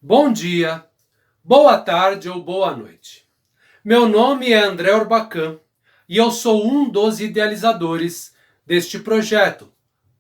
Bom dia, boa tarde ou boa noite. Meu nome é André Orbacan e eu sou um dos idealizadores deste projeto,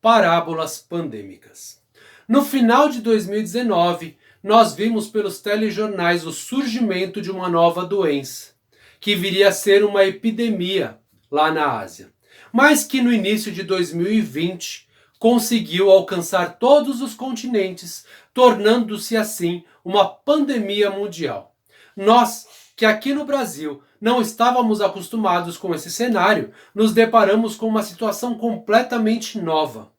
Parábolas Pandêmicas. No final de 2019, nós vimos pelos telejornais o surgimento de uma nova doença, que viria a ser uma epidemia lá na Ásia, mas que no início de 2020 conseguiu alcançar todos os continentes, tornando-se assim uma pandemia mundial. Nós, que aqui no Brasil não estávamos acostumados com esse cenário, nos deparamos com uma situação completamente nova.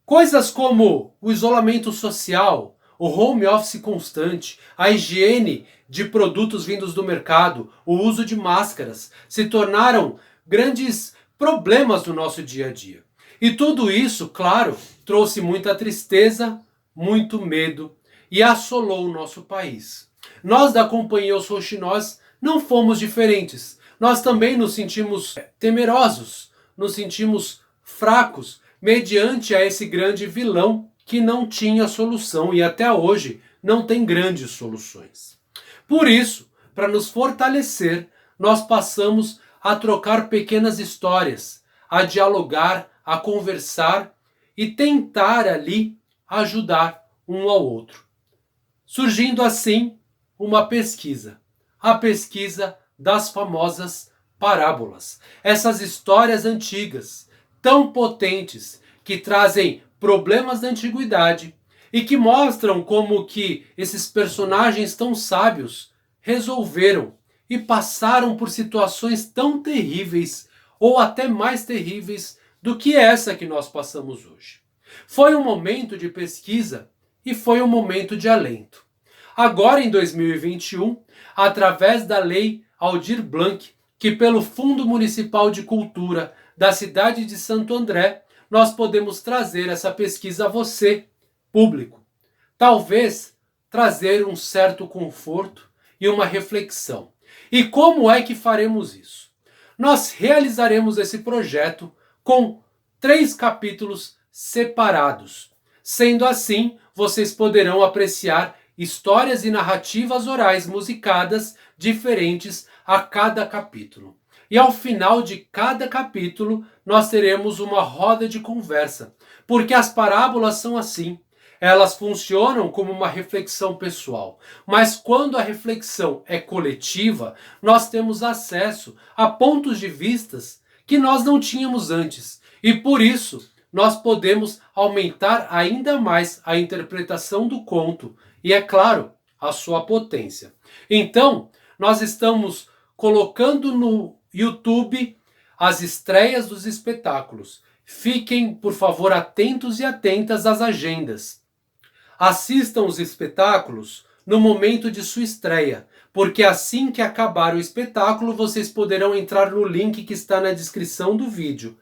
Coisas como o isolamento social, o home office constante, a higiene de produtos vindos do mercado, o uso de máscaras, se tornaram grandes problemas do nosso dia a dia. E tudo isso, claro, trouxe muita tristeza, muito medo e assolou o nosso país. Nós da Companhia Os Rouxinós não fomos diferentes. Nós também nos sentimos temerosos, nos sentimos fracos, mediante a esse grande vilão que não tinha solução e até hoje não tem grandes soluções. Por isso, para nos fortalecer, nós passamos a trocar pequenas histórias, a dialogar, a conversar e tentar ali ajudar um ao outro. Surgindo assim uma pesquisa, a pesquisa das famosas parábolas. Essas histórias antigas, tão potentes, que trazem problemas da antiguidade e que mostram como que esses personagens tão sábios resolveram e passaram por situações tão terríveis ou até mais terríveis do que essa que nós passamos hoje. Foi um momento de pesquisa e foi um momento de alento. Agora, em 2021, através da Lei Aldir Blanc, que pelo Fundo Municipal de Cultura da cidade de Santo André, nós podemos trazer essa pesquisa a você, público. Talvez trazer um certo conforto e uma reflexão. E como é que faremos isso? Nós realizaremos esse projeto com 3 capítulos separados. Sendo assim, vocês poderão apreciar histórias e narrativas orais musicadas diferentes a cada capítulo. E ao final de cada capítulo, nós teremos uma roda de conversa, porque as parábolas são assim. Elas funcionam como uma reflexão pessoal, mas quando a reflexão é coletiva, nós temos acesso a pontos de vistas que nós não tínhamos antes. E por isso, nós podemos aumentar ainda mais a interpretação do conto e, é claro, a sua potência. Então, nós estamos colocando no YouTube as estreias dos espetáculos. Fiquem, por favor, atentos e atentas às agendas. Assistam os espetáculos no momento de sua estreia, porque assim que acabar o espetáculo, vocês poderão entrar no link que está na descrição do vídeo.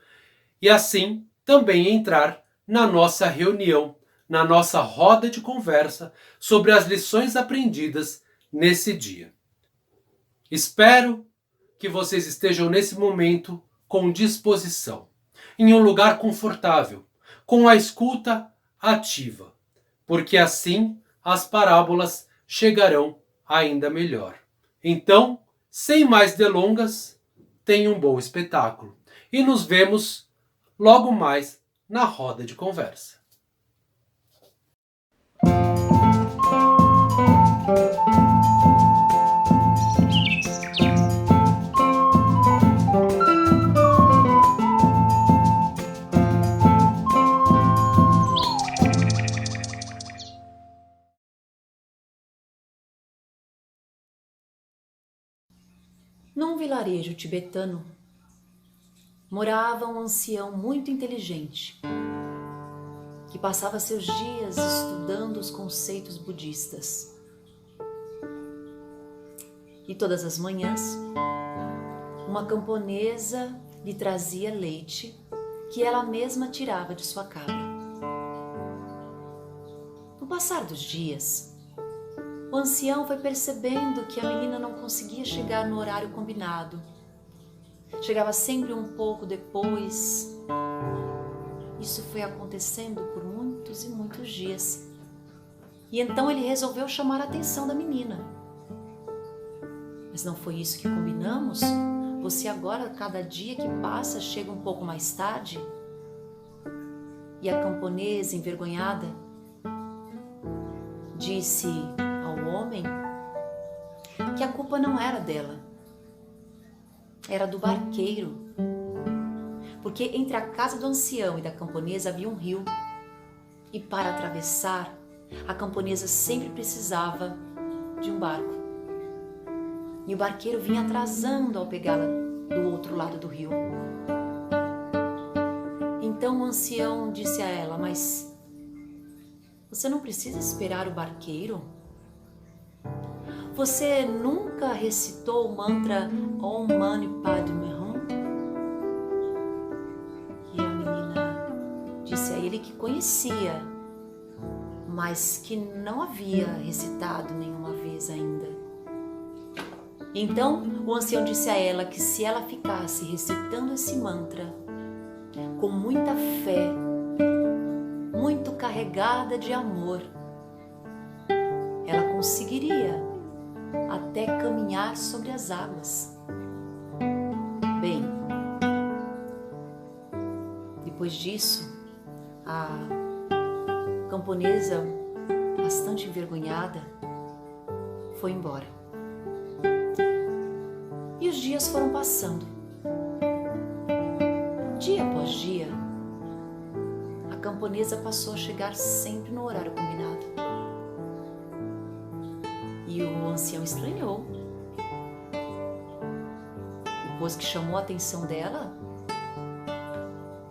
E assim também entrar na nossa reunião, na nossa roda de conversa sobre as lições aprendidas nesse dia. Espero que vocês estejam nesse momento com disposição, em um lugar confortável, com a escuta ativa, porque assim as parábolas chegarão ainda melhor. Então, sem mais delongas, tenha um bom espetáculo e nos vemos logo mais na roda de conversa. Num vilarejo tibetano, morava um ancião muito inteligente, que passava seus dias estudando os conceitos budistas. E todas as manhãs, uma camponesa lhe trazia leite que ela mesma tirava de sua cabra. No passar dos dias, o ancião foi percebendo que a menina não conseguia chegar no horário combinado. Chegava sempre um pouco depois. Isso foi acontecendo por muitos e muitos dias. E então ele resolveu chamar a atenção da menina. Mas não foi isso que combinamos? Você agora, cada dia que passa, chega um pouco mais tarde? E a camponesa, envergonhada, disse ao homem que a culpa não era dela, era do barqueiro, porque entre a casa do ancião e da camponesa havia um rio, e para atravessar, a camponesa sempre precisava de um barco, e o barqueiro vinha atrasando ao pegá-la do outro lado do rio. Então o ancião disse a ela: mas você não precisa esperar o barqueiro? Você nunca recitou o mantra Om Mani Padme Hum? E a menina disse a ele que conhecia, mas que não havia recitado nenhuma vez ainda. Então o ancião disse a ela que se ela ficasse recitando esse mantra com muita fé, muito carregada de amor, ela conseguiria até caminhar sobre as águas. Bem, depois disso, a camponesa, bastante envergonhada, foi embora. E os dias foram passando. Dia após dia, a camponesa passou a chegar sempre no horário combinado. E o ancião estranhou. Depois que chamou a atenção dela,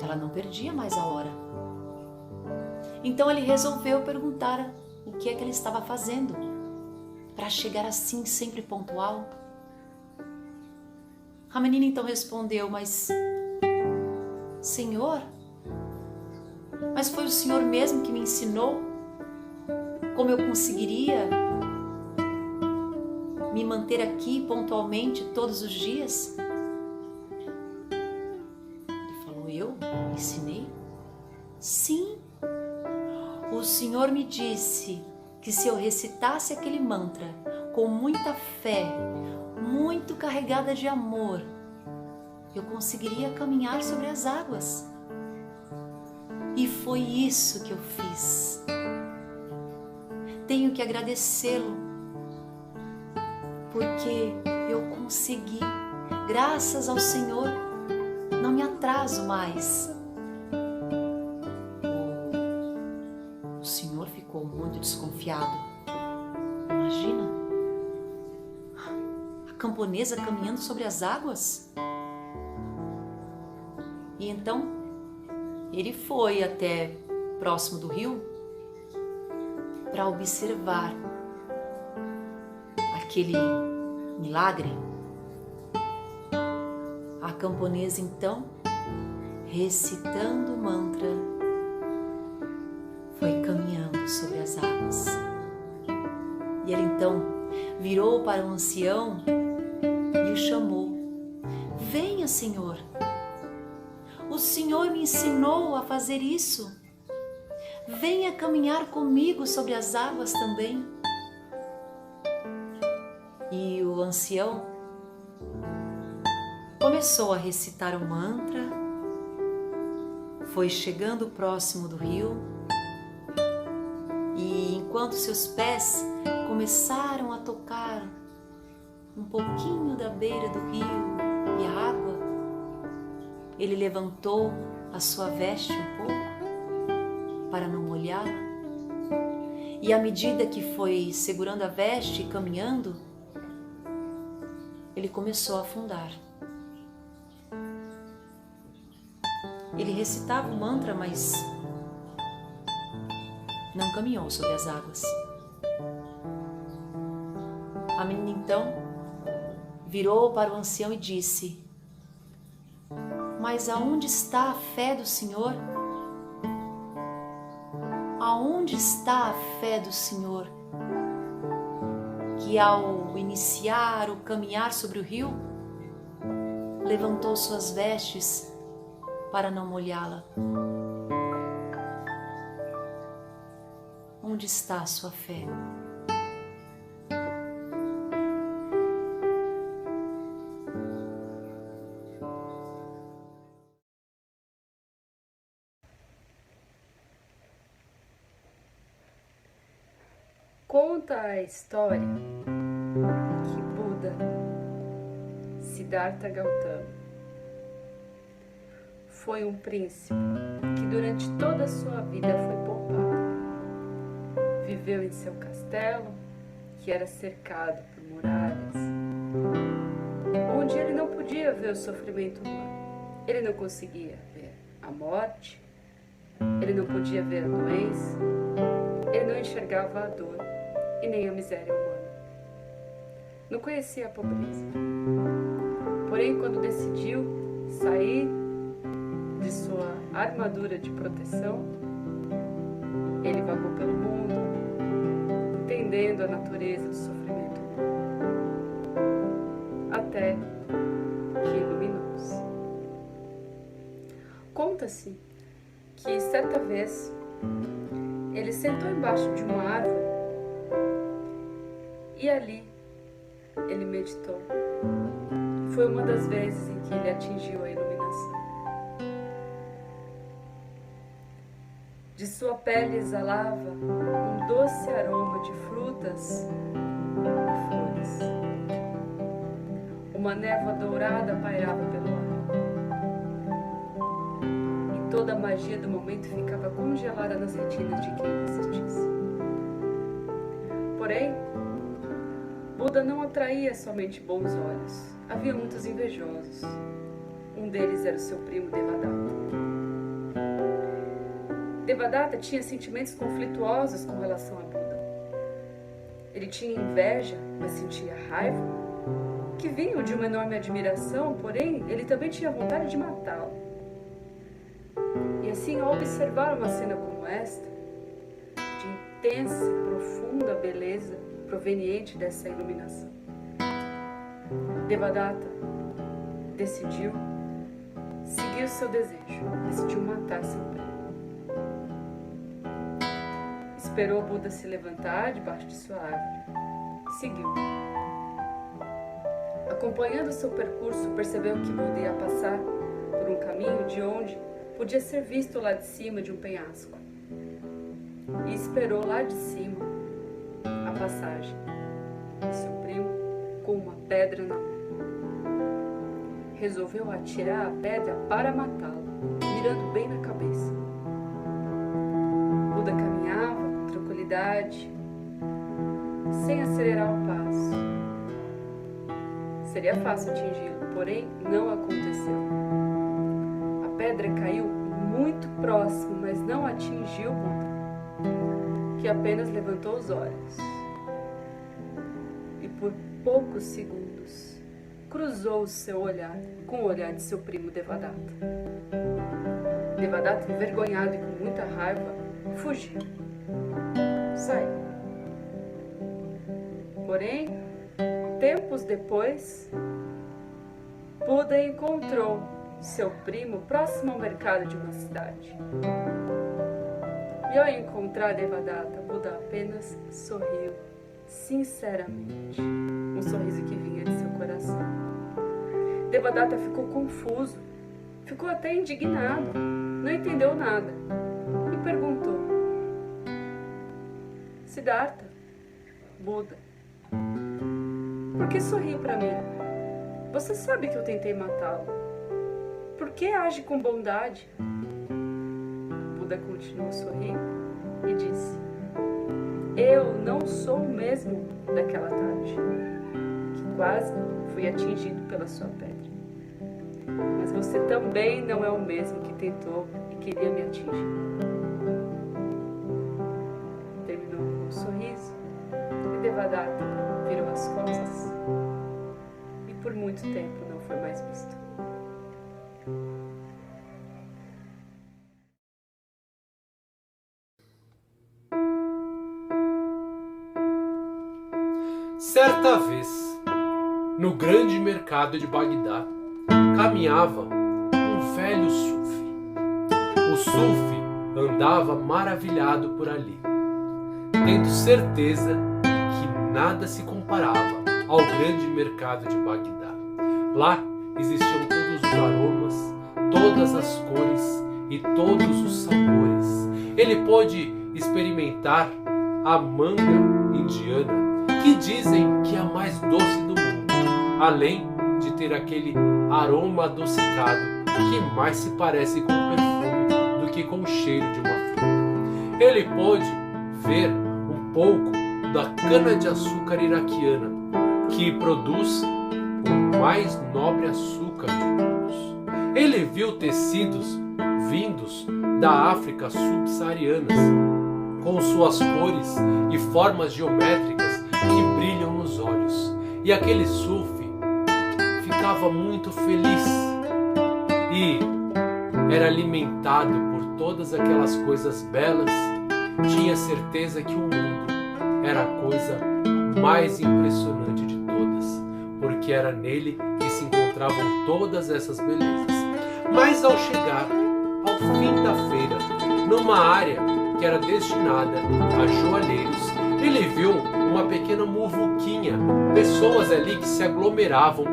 ela não perdia mais a hora. Então ele resolveu perguntar o que é que ele estava fazendo para chegar assim sempre pontual. A menina então respondeu: mas Senhor, mas foi o Senhor mesmo que me ensinou como eu conseguiria me manter aqui pontualmente todos os dias? Ele falou: eu ensinei? Sim, o Senhor me disse que se eu recitasse aquele mantra com muita fé, muito carregada de amor, eu conseguiria caminhar sobre as águas. E foi isso que eu fiz. Tenho que agradecê-lo, porque eu consegui. Graças ao Senhor, não me atraso mais. O Senhor ficou muito desconfiado. Imagina, a camponesa caminhando sobre as águas. E então ele foi até próximo do rio para observar aquele milagre. A camponesa então, recitando o mantra, foi caminhando sobre as águas. E ele então virou para o ancião e o chamou: venha, Senhor. O Senhor me ensinou a fazer isso. Venha caminhar comigo sobre as águas também. E o ancião começou a recitar o mantra, foi chegando próximo do rio, e enquanto seus pés começaram a tocar um pouquinho da beira do rio e a água, ele levantou a sua veste um pouco para não molhá-la, e à medida que foi segurando a veste e caminhando, ele começou a afundar. Ele recitava o mantra, mas não caminhou sobre as águas. A menina então virou para o ancião e disse: mas aonde está a fé do Senhor? Aonde está a fé do Senhor? Que ao iniciar o caminhar sobre o rio, levantou suas vestes para não molhá-la. Onde está a sua fé? Conta a história que Buda, Siddhartha Gautama, foi um príncipe que durante toda a sua vida foi poupado. Viveu em seu castelo, que era cercado por muralhas, onde ele não podia ver o sofrimento humano. Ele não conseguia ver a morte, ele não podia ver a doença, ele não enxergava a dor e nem a miséria humana. Não conhecia a pobreza. Porém, quando decidiu sair de sua armadura de proteção, ele vagou pelo mundo, entendendo a natureza do sofrimento humano, até que iluminou-se. Conta-se que certa vez ele sentou embaixo de uma árvore e ali ele meditou. Foi uma das vezes em que ele atingiu a iluminação. De sua pele exalava um doce aroma de frutas e flores. Uma névoa dourada pairava pelo ar. E toda a magia do momento ficava congelada nas retinas de quem assistisse. Porém, Buda não atraía somente bons olhos. Havia muitos invejosos. Um deles era o seu primo Devadatta. Devadatta tinha sentimentos conflituosos com relação a Buda. Ele tinha inveja, mas sentia raiva, que vinham de uma enorme admiração, porém ele também tinha vontade de matá-lo. E assim, ao observar uma cena como esta, de intensa e profunda beleza proveniente dessa iluminação, Devadatta decidiu seguir o seu desejo, decidiu matar seu primo. Esperou Buda se levantar debaixo de sua árvore e seguiu. Acompanhando seu percurso, percebeu que Buda ia passar por um caminho de onde podia ser visto lá de cima de um penhasco. E esperou lá de cima a passagem de seu primo com uma pedra na mão. Resolveu atirar a pedra para matá-lo, mirando bem na cabeça. Buda caminhava com tranquilidade, sem acelerar o passo. Seria fácil atingi-lo, porém não aconteceu. A pedra caiu muito próximo, mas não atingiu Buda, que apenas levantou os olhos. E por poucos segundos cruzou o seu olhar com o olhar de seu primo Devadatta. Devadatta, envergonhado e com muita raiva, fugiu. Saiu. Porém, tempos depois, Buda encontrou seu primo próximo ao mercado de uma cidade. E ao encontrar Devadatta, Buda apenas sorriu sinceramente, um sorriso que vinha de seu coração. Devadatta ficou confuso, ficou até indignado, não entendeu nada e perguntou: Siddhartha, Buda, por que sorriu para mim? Você sabe que eu tentei matá-lo. Por que age com bondade? Buda continuou sorrindo e disse: eu não sou o mesmo daquela tarde, que quase fui atingido pela sua pedra. Mas você também não é o mesmo que tentou e queria me atingir. Terminou com um sorriso e Devadatta virou as costas e por muito tempo não foi mais visto. Certa vez, no grande mercado de Bagdá, caminhava um velho sufi. O sufi andava maravilhado por ali. tendo certeza que nada se comparava ao grande mercado de Bagdá. Lá existiam todos os aromas, todas as cores e todos os sabores. Ele pôde experimentar a manga indiana, que dizem que é a mais doce do mundo, além de ter aquele aroma adocicado que mais se parece com o perfume do que com o cheiro de uma fruta. Ele pôde ver um pouco da cana-de-açúcar iraquiana, que produz o mais nobre açúcar de todos. Ele viu tecidos vindos da África subsaarianas, com suas cores e formas geométricas que brilham nos olhos. E aquele Sufi ficava muito feliz e era alimentado por todas aquelas coisas belas. Tinha certeza que o mundo era a coisa mais impressionante de todas, porque era nele que se encontravam todas essas belezas. Mas ao chegar ao fim da feira, numa área que era destinada a joalheiros, ele viu uma pequena muvuquinha, pessoas ali que se aglomeravam,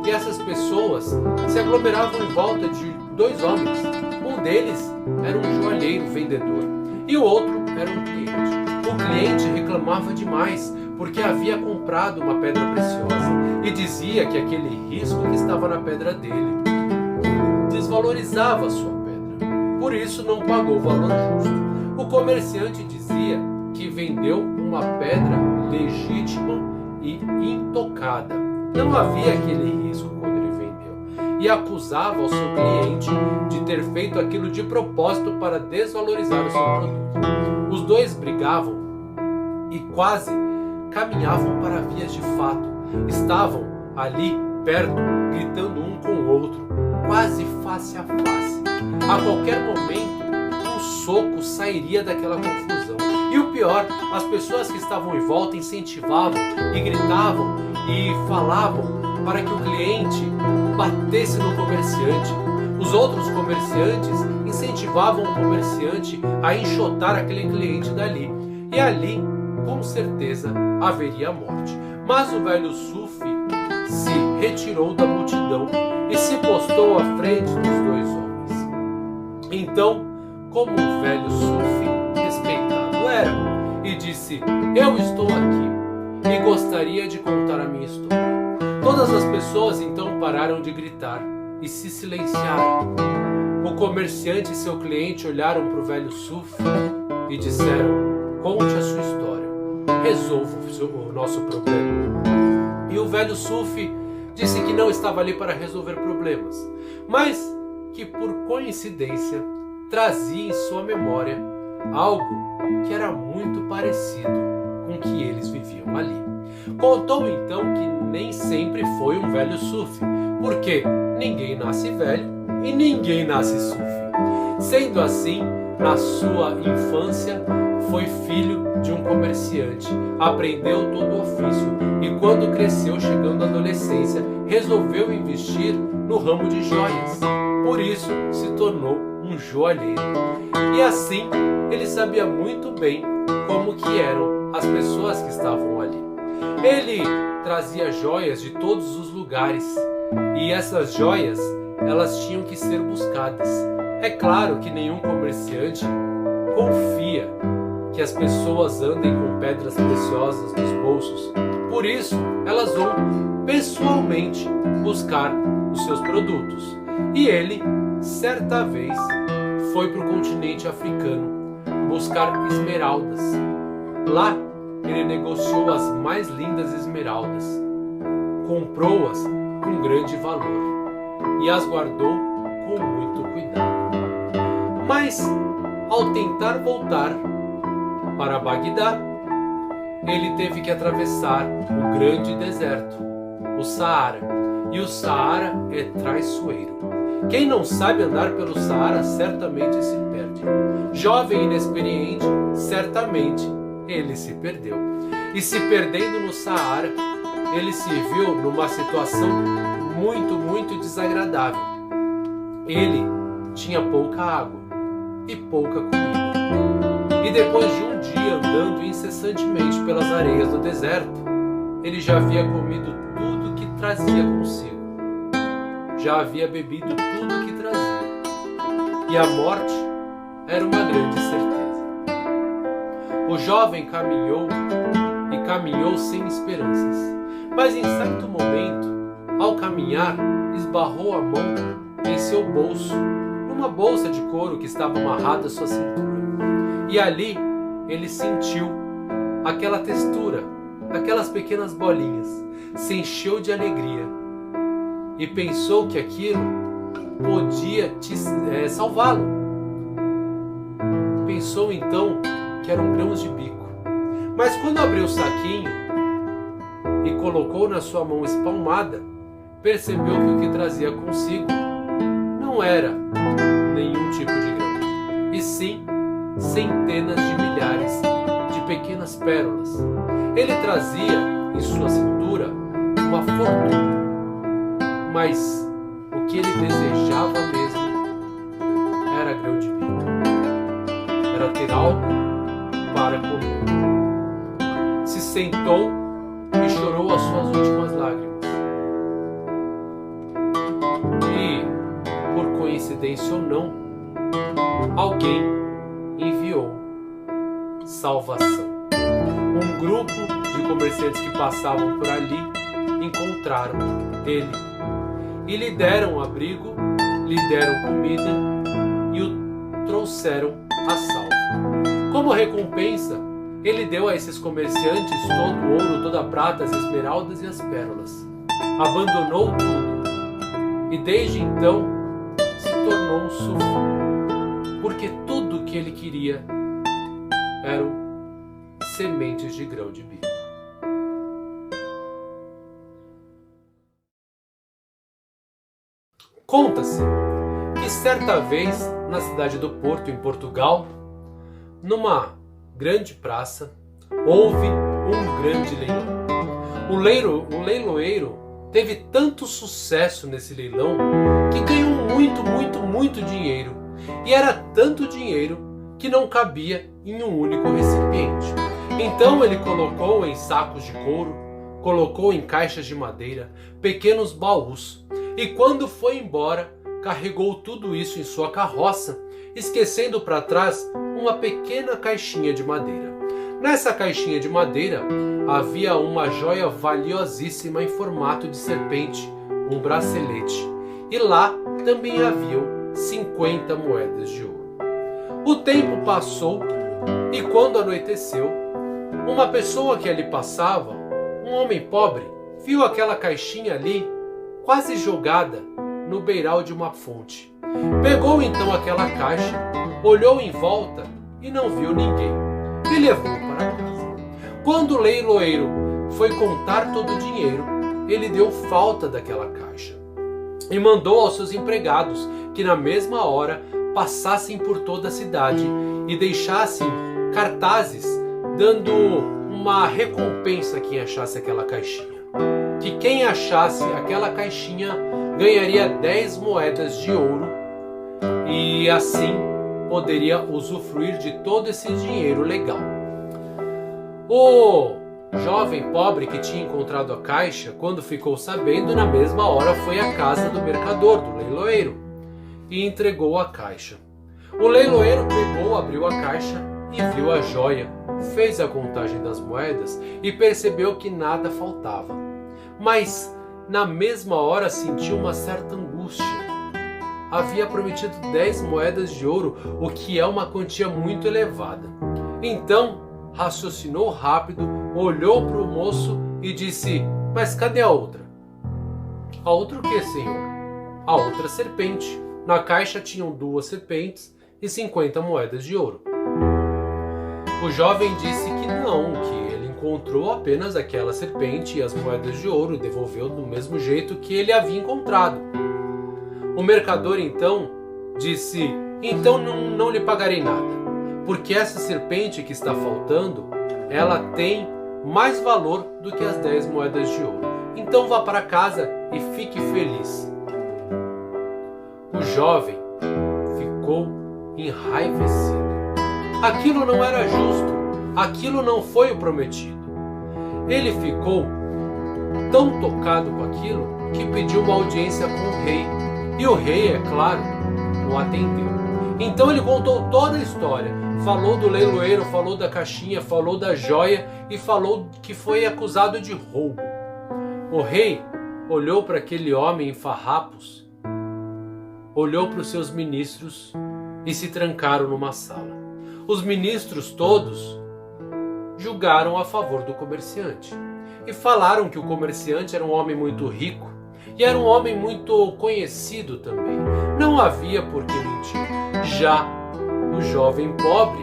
e essas pessoas se aglomeravam em volta de dois homens. Um deles era um joalheiro vendedor e o outro era um cliente. O cliente reclamava demais porque havia comprado uma pedra preciosa e dizia que aquele risco que estava na pedra dele desvalorizava a sua pedra, por isso não pagou o valor justo. O comerciante dizia que vendeu uma pedra legítima e intocada, não havia aquele risco quando ele vendeu, e acusava o seu cliente de ter feito aquilo de propósito para desvalorizar o seu produto. Os dois brigavam e quase caminhavam para vias de fato. Estavam ali perto, gritando um com o outro, quase face a face. A qualquer momento, um soco sairia daquela confusão. E o pior, as pessoas que estavam em volta incentivavam e gritavam e falavam para que o cliente batesse no comerciante. Os outros comerciantes incentivavam o comerciante a enxotar aquele cliente dali. E ali, com certeza, haveria morte. Mas o velho Sufi se retirou da multidão e se postou à frente dos dois homens. Então, como o velho Sufi respeitado era, e disse: "Eu estou aqui e gostaria de contar a minha história." Todas as pessoas então pararam de gritar e se silenciaram. O comerciante e seu cliente olharam para o velho Sufi e disseram: "Conte a sua história, resolva o nosso problema." E o velho Sufi disse que não estava ali para resolver problemas, mas que por coincidência trazia em sua memória algo que era muito parecido com o que eles viviam ali. Contou então que nem sempre foi um velho Sufi, porque ninguém nasce velho e ninguém nasce Sufi. Sendo assim, na sua infância foi filho de um comerciante, aprendeu todo o ofício e quando cresceu, chegando à adolescência, resolveu investir no ramo de joias. Por isso se tornou um joalheiro. E assim ele sabia muito bem como que eram as pessoas que estavam ali. Ele trazia joias de todos os lugares e essas joias, elas tinham que ser buscadas. É claro que nenhum comerciante confia que as pessoas andem com pedras preciosas nos bolsos. Por isso, elas vão pessoalmente buscar os seus produtos. E ele, certa vez, foi para o continente africano buscar esmeraldas. Lá, ele negociou as mais lindas esmeraldas, comprou-as com grande valor e as guardou com muito cuidado. Mas, ao tentar voltar para Bagdá, ele teve que atravessar o grande deserto, o Saara, e o Saara é traiçoeiro. Quem não sabe andar pelo Saara certamente se perde. Jovem e inexperiente, certamente ele se perdeu. E se perdendo no Saara, ele se viu numa situação muito desagradável. Ele tinha pouca água e pouca comida. E depois de um dia andando incessantemente pelas areias do deserto, ele já havia comido tudo que trazia consigo. Já havia bebido tudo que trazia. E a morte era uma grande certeza. O jovem caminhou e caminhou sem esperanças. Mas em certo momento, ao caminhar, esbarrou a mão em seu bolso, numa bolsa de couro que estava amarrada à sua cintura. E ali ele sentiu aquela textura, aquelas pequenas bolinhas, se encheu de alegria e pensou que aquilo podia salvá-lo. Pensou então que eram grãos de bico. Mas quando abriu o saquinho e colocou na sua mão espalmada, percebeu que o que trazia consigo não era nenhum tipo de grão, e sim centenas de milhares de pequenas pérolas. Ele trazia em sua cintura uma fortuna, mas o que ele desejava mesmo era grão de bico, era ter algo para comer. Se sentou e chorou as suas últimas lágrimas. E, por coincidência ou não, alguém enviou salvação. Um grupo de comerciantes que passavam por ali encontraram ele e lhe deram abrigo, lhe deram comida e o trouxeram a salvo. Como recompensa, ele deu a esses comerciantes todo o ouro, toda a prata, as esmeraldas e as pérolas. Abandonou tudo e desde então se tornou um sufi, porque tudo que ele queria eram sementes de grão de bico. Conta-se que certa vez, na cidade do Porto, em Portugal, numa grande praça, houve um grande leilão. O leiloeiro teve tanto sucesso nesse leilão que ganhou muito dinheiro. E era tanto dinheiro que não cabia em um único recipiente. Então ele colocou em sacos de couro, colocou em caixas de madeira, pequenos baús, e quando foi embora, carregou tudo isso em sua carroça, esquecendo para trás uma pequena caixinha de madeira. Nessa caixinha de madeira havia uma joia valiosíssima em formato de serpente, um bracelete, e lá também haviam 50 moedas de ouro. O tempo passou e quando anoiteceu, uma pessoa que ali passava, um homem pobre, viu aquela caixinha ali quase jogada no beiral de uma fonte. Pegou então aquela caixa, olhou em volta e não viu ninguém, e levou para casa. Quando o leiloeiro foi contar todo o dinheiro, ele deu falta daquela caixa e mandou aos seus empregados que na mesma hora passassem por toda a cidade e deixassem cartazes dando uma recompensa a quem achasse aquela caixinha. Que quem achasse aquela caixinha ganharia 10 moedas de ouro e assim poderia usufruir de todo esse dinheiro legal. O jovem pobre que tinha encontrado a caixa, quando ficou sabendo, na mesma hora foi à casa do mercador, do leiloeiro, e entregou a caixa. O leiloeiro pegou, abriu a caixa e viu a joia, fez a contagem das moedas e percebeu que nada faltava. Mas, na mesma hora, sentiu uma certa angústia. Havia prometido 10 moedas de ouro, o que é uma quantia muito elevada. Então, raciocinou rápido, olhou para o moço e disse: "Mas cadê a outra?" "A outra o que, senhor?" "A outra serpente. Na caixa tinham 2 serpentes e 50 moedas de ouro." O jovem disse que não, que ele encontrou apenas aquela serpente e as moedas de ouro e devolveu do mesmo jeito que ele havia encontrado. O mercador então disse: "Então não lhe pagarei nada, porque essa serpente que está faltando, ela tem mais valor do que as 10 moedas de ouro. Então vá para casa e fique feliz." O jovem ficou enraivecido Aquilo não era justo, aquilo não foi o prometido. Ele ficou tão tocado com aquilo que pediu uma audiência com o rei. E o rei, é claro, o atendeu. Então ele contou toda a história. Falou do leiloeiro, falou da caixinha, falou da joia e falou que foi acusado de roubo. O rei olhou para aquele homem em farrapos, olhou para os seus ministros e se trancaram numa sala. Os ministros todos julgaram a favor do comerciante e falaram que o comerciante era um homem muito rico e era um homem muito conhecido também. Não havia por que mentir. Já o jovem pobre,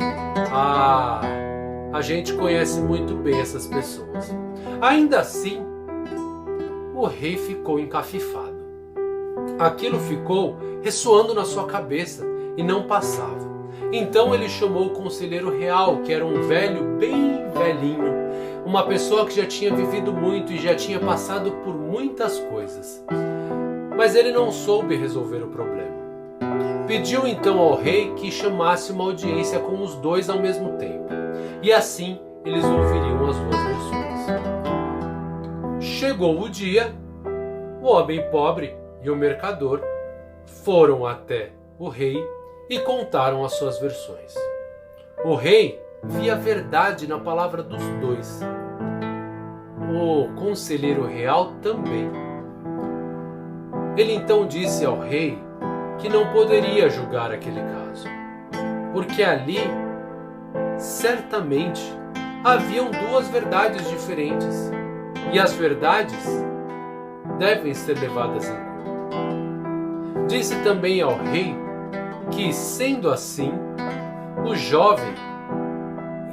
a gente conhece muito bem essas pessoas. Ainda assim, o rei ficou encafifado. Aquilo ficou ressoando na sua cabeça e não passava. Então ele chamou o conselheiro real, que era um velho bem velhinho, uma pessoa que já tinha vivido muito e já tinha passado por muitas coisas. Mas ele não soube resolver o problema. Pediu então ao rei que chamasse uma audiência com os dois ao mesmo tempo, e assim eles ouviriam as duas versões. Chegou o dia, o homem pobre e o mercador foram até o rei e contaram as suas versões. O rei via verdade na palavra dos dois. O conselheiro real também. Ele então disse ao rei que não poderia julgar aquele caso, porque ali certamente haviam duas verdades diferentes, e as verdades devem ser levadas em conta. Disse também ao rei que, sendo assim, o jovem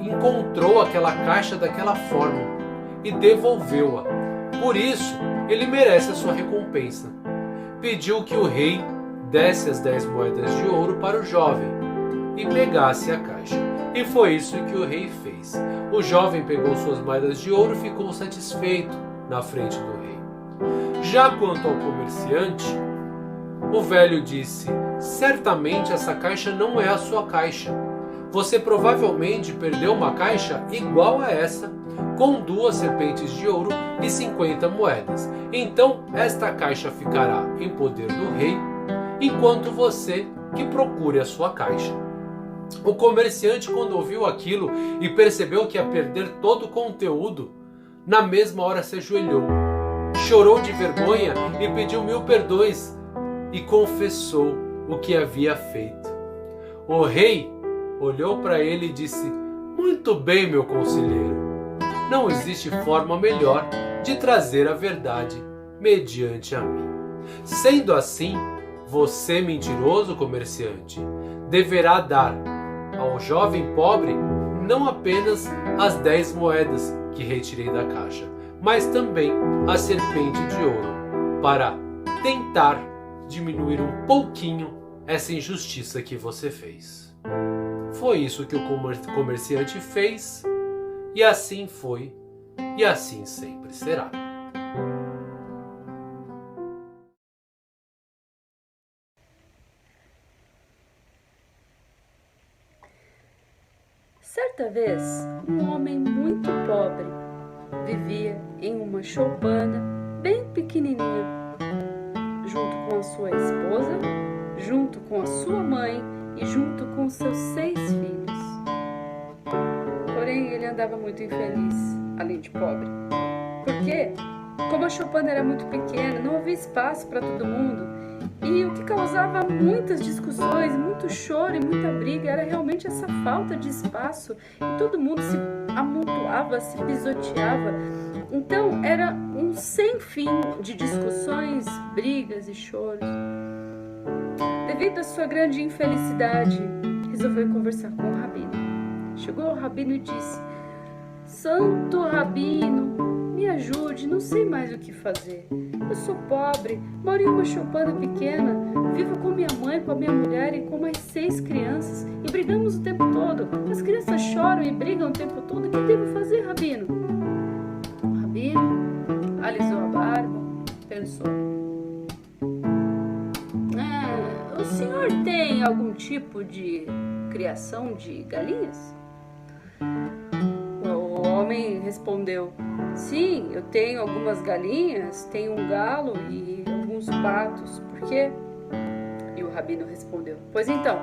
encontrou aquela caixa daquela forma e devolveu-a. Por isso, ele merece a sua recompensa. Pediu que o rei desse as 10 moedas de ouro para o jovem e pegasse a caixa. E foi isso que o rei fez. O jovem pegou suas moedas de ouro e ficou satisfeito na frente do rei. Já quanto ao comerciante, o velho disse: certamente essa caixa não é a sua caixa. Você provavelmente perdeu uma caixa igual a essa, com 2 serpentes de ouro e 50 moedas. Então esta caixa ficará em poder do rei, enquanto você que procure a sua caixa. O comerciante, quando ouviu aquilo e percebeu que ia perder todo o conteúdo, na mesma hora se ajoelhou, chorou de vergonha e pediu 1000 perdões e confessou o que havia feito. O rei olhou para ele e disse: muito bem, meu conselheiro, não existe forma melhor de trazer a verdade mediante a mim. Sendo assim, você, mentiroso comerciante, deverá dar ao jovem pobre não apenas as 10 moedas que retirei da caixa, mas também a serpente de ouro, para tentar diminuir um pouquinho essa injustiça que você fez. Foi isso que o comerciante fez, e assim foi, e assim sempre será. Certa vez, um homem muito pobre vivia em uma choupana bem pequenininha, junto com a sua esposa, junto com a sua mãe e junto com seus 6 filhos. Porém, ele andava muito infeliz, além de pobre. Porque, como a choupana era muito pequena, não havia espaço para todo mundo. E o que causava muitas discussões, muito choro e muita briga era realmente essa falta de espaço. E todo mundo se amontoava, se pisoteava. Então era um sem fim de discussões, brigas e choros. Devido à sua grande infelicidade, resolveu conversar com o rabino. Chegou ao rabino e disse: Santo rabino, me ajude, não sei mais o que fazer. Eu sou pobre, moro em uma choupana pequena, vivo com minha mãe, com a minha mulher e com mais 6 crianças e brigamos o tempo todo. As crianças choram e brigam o tempo todo. O que devo fazer, rabino? O rabino alisou a barba, pensou: eu senhor tem algum tipo de criação de galinhas? O homem respondeu: sim, eu tenho algumas galinhas, tenho um galo e alguns patos. Por quê? E o rabino respondeu: pois então,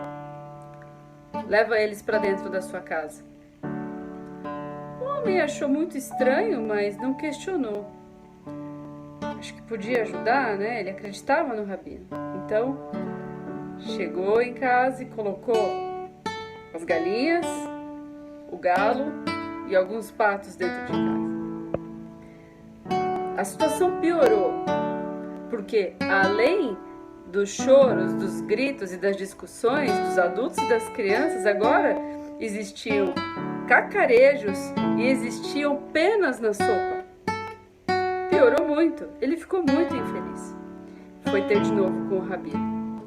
leva eles para dentro da sua casa. O homem achou muito estranho, mas não questionou. Acho que podia ajudar, né? Ele acreditava no rabino. Então, chegou em casa e colocou as galinhas, o galo e alguns patos dentro de casa. A situação piorou, porque além dos choros, dos gritos e das discussões dos adultos e das crianças, agora existiam cacarejos e existiam penas na sopa. Piorou muito, ele ficou muito infeliz. Foi ter de novo com o rabino.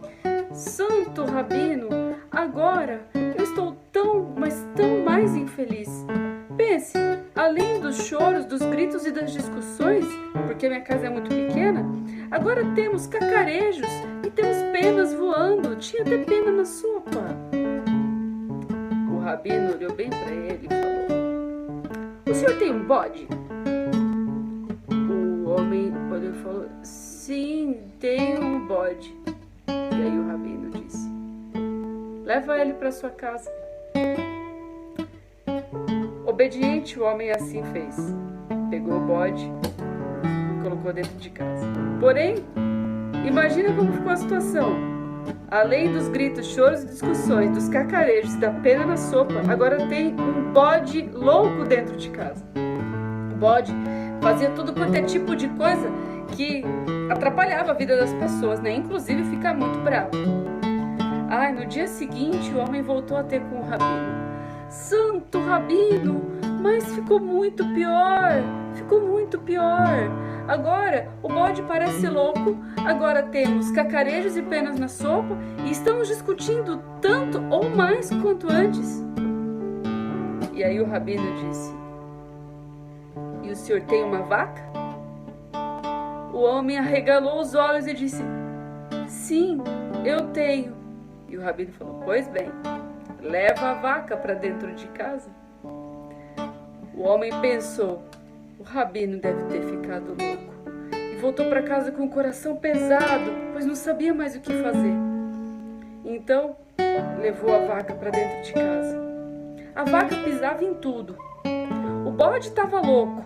Santo rabino, agora eu estou tão, mas tão mais infeliz. Pense, além dos choros, dos gritos e das discussões, porque minha casa é muito pequena, agora temos cacarejos e temos penas voando. Tinha até pena na sopa. O rabino olhou bem para ele e falou: o senhor tem um bode? O homem olhou e falou: sim, tenho um bode. E aí o rabino disse: leva ele para sua casa. Obediente, o homem assim fez. Pegou o bode e colocou dentro de casa. Porém, imagina como ficou a situação. Além dos gritos, choros e discussões, dos cacarejos e da pena na sopa, agora tem um bode louco dentro de casa. O bode fazia tudo quanto é tipo de coisa que atrapalhava a vida das pessoas, né? Inclusive ficar muito bravo. No dia seguinte, o homem voltou a ter com o rabino. Santo rabino, mas ficou muito pior. Agora o bode parece louco, agora temos cacarejos e penas na sopa e estamos discutindo tanto ou mais quanto antes. E aí o rabino disse: e o senhor tem uma vaca? O homem arregalou os olhos e disse: sim, eu tenho. E o rabino falou: pois bem, leva a vaca para dentro de casa. O homem pensou: o rabino deve ter ficado louco. E voltou para casa com o coração pesado, pois não sabia mais o que fazer. Então, levou a vaca para dentro de casa. A vaca pisava em tudo. O bode estava louco.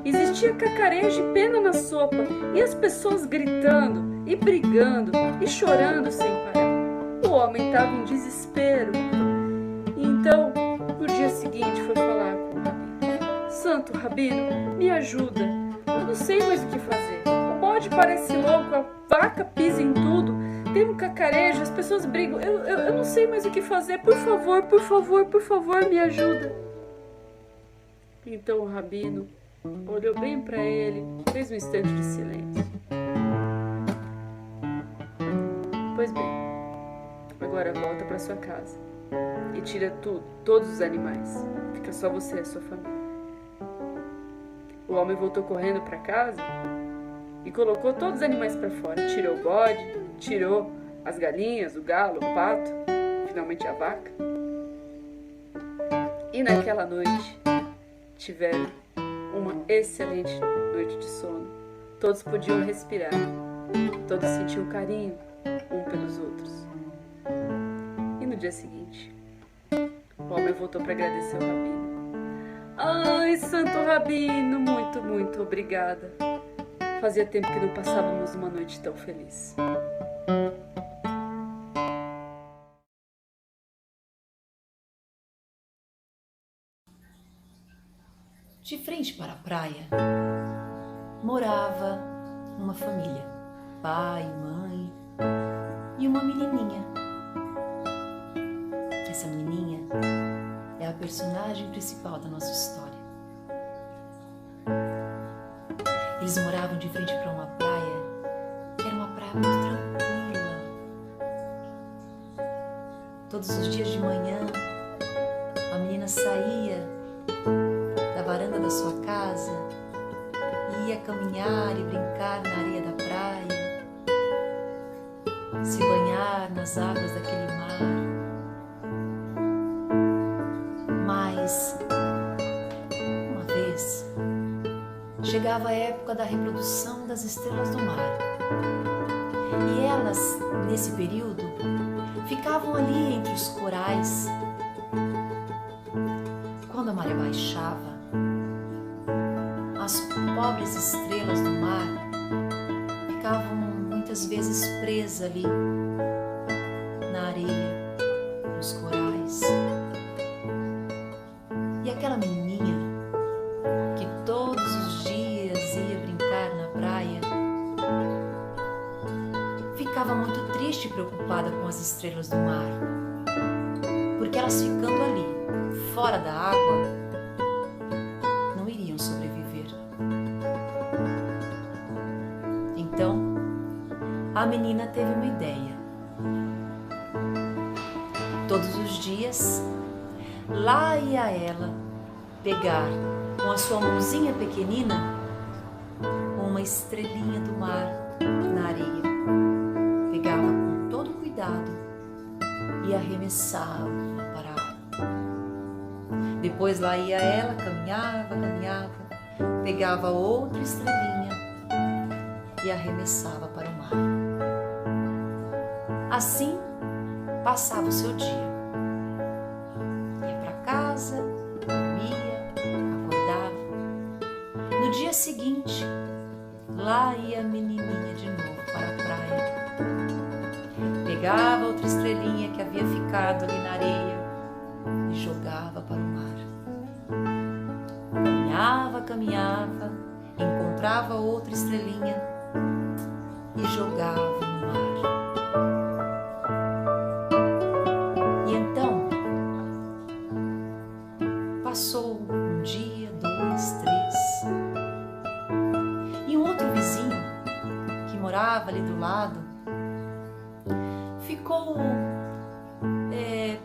Existia cacarejo e pena na sopa, e as pessoas gritando, e brigando, e chorando sem parar. O homem estava em desespero. Então, no dia seguinte, foi falar com o rabino: Santo rabino, me ajuda. Eu não sei mais o que fazer. O bode parece louco, a vaca pisa em tudo, tem um cacarejo, as pessoas brigam. Eu não sei mais o que fazer. Por favor, me ajuda. Então o rabino olhou bem para ele, fez um instante de silêncio. Pois bem, agora volta para sua casa e tira tudo, todos os animais. Fica só você e a sua família. O homem voltou correndo para casa e colocou todos os animais para fora. Tirou o bode, tirou as galinhas, o galo, o pato, finalmente a vaca. E naquela noite tiveram uma excelente noite de sono. Todos podiam respirar, todos sentiam carinho um pelos outros. E no dia seguinte, o homem voltou para agradecer ao rabino. Ai, santo rabino, muito obrigada. Fazia tempo que não passávamos uma noite tão feliz. De frente para a praia, morava uma família, pai, mãe e uma menininha. Essa menininha é a personagem principal da nossa história. Eles moravam de frente para uma praia, que era uma praia muito tranquila. Todos os dias de manhã, a menina saía da varanda da sua casa e ia caminhar e brincar na areia da praia, se banhar mergulhar nas águas daquele mar. Mas, uma vez, chegava a época da reprodução das estrelas do mar. E elas, nesse período, ficavam ali entre os corais. Quando a maré baixava, as pobres estrelas do mar ficavam muitas vezes presas ali na areia, nos corais. E aquela menininha que todos os dias ia brincar na praia ficava muito triste e preocupada com as estrelas do mar, porque elas ficando ali, fora da água, não iriam sobreviver. Então, a menina teve uma ideia. Todos os dias, lá ia ela pegar com a sua mãozinha pequenina uma estrelinha do mar na areia. Pegava com todo cuidado e arremessava para a água. Depois lá ia ela, caminhava, pegava outra estrelinha e arremessava para o mar. Assim passava o seu dia. Ia para casa, dormia, acordava. No dia seguinte, lá ia a menininha de novo para a praia. Pegava outra estrelinha que havia ficado ali na areia e jogava para o mar. Caminhava, encontrava outra estrelinha e jogava no mar. E então, passou um dia, 2, 3, e um outro vizinho que morava ali do lado ficou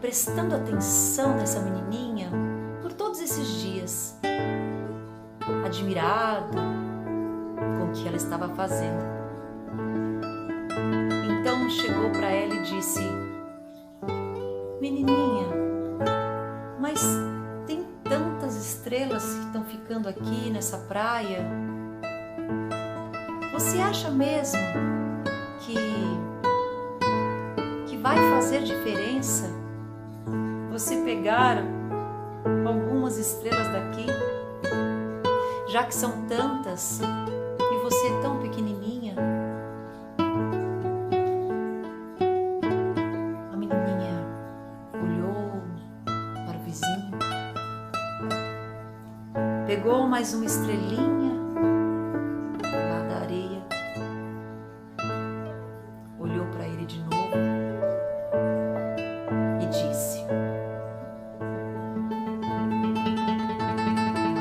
prestando atenção nessa menininha por todos esses dias, admirado com o que ela estava fazendo. Então chegou para ela e disse: menininha, mas tem tantas estrelas que estão ficando aqui nessa praia. Você acha mesmo que vai fazer diferença você pegar algumas estrelas daqui, já que são tantas e você é tão pequenininha? A menininha olhou para o vizinho, pegou mais uma estrelinha lá da areia, olhou para ele de novo e disse: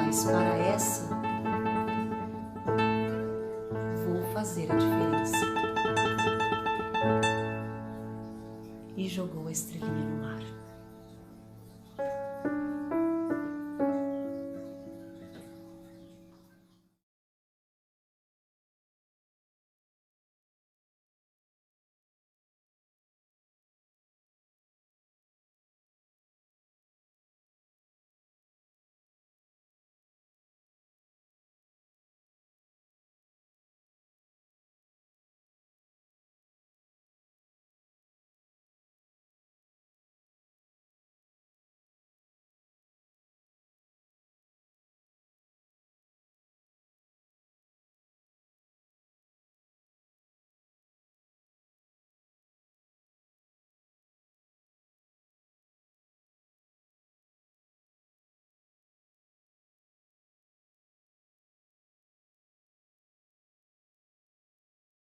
mas para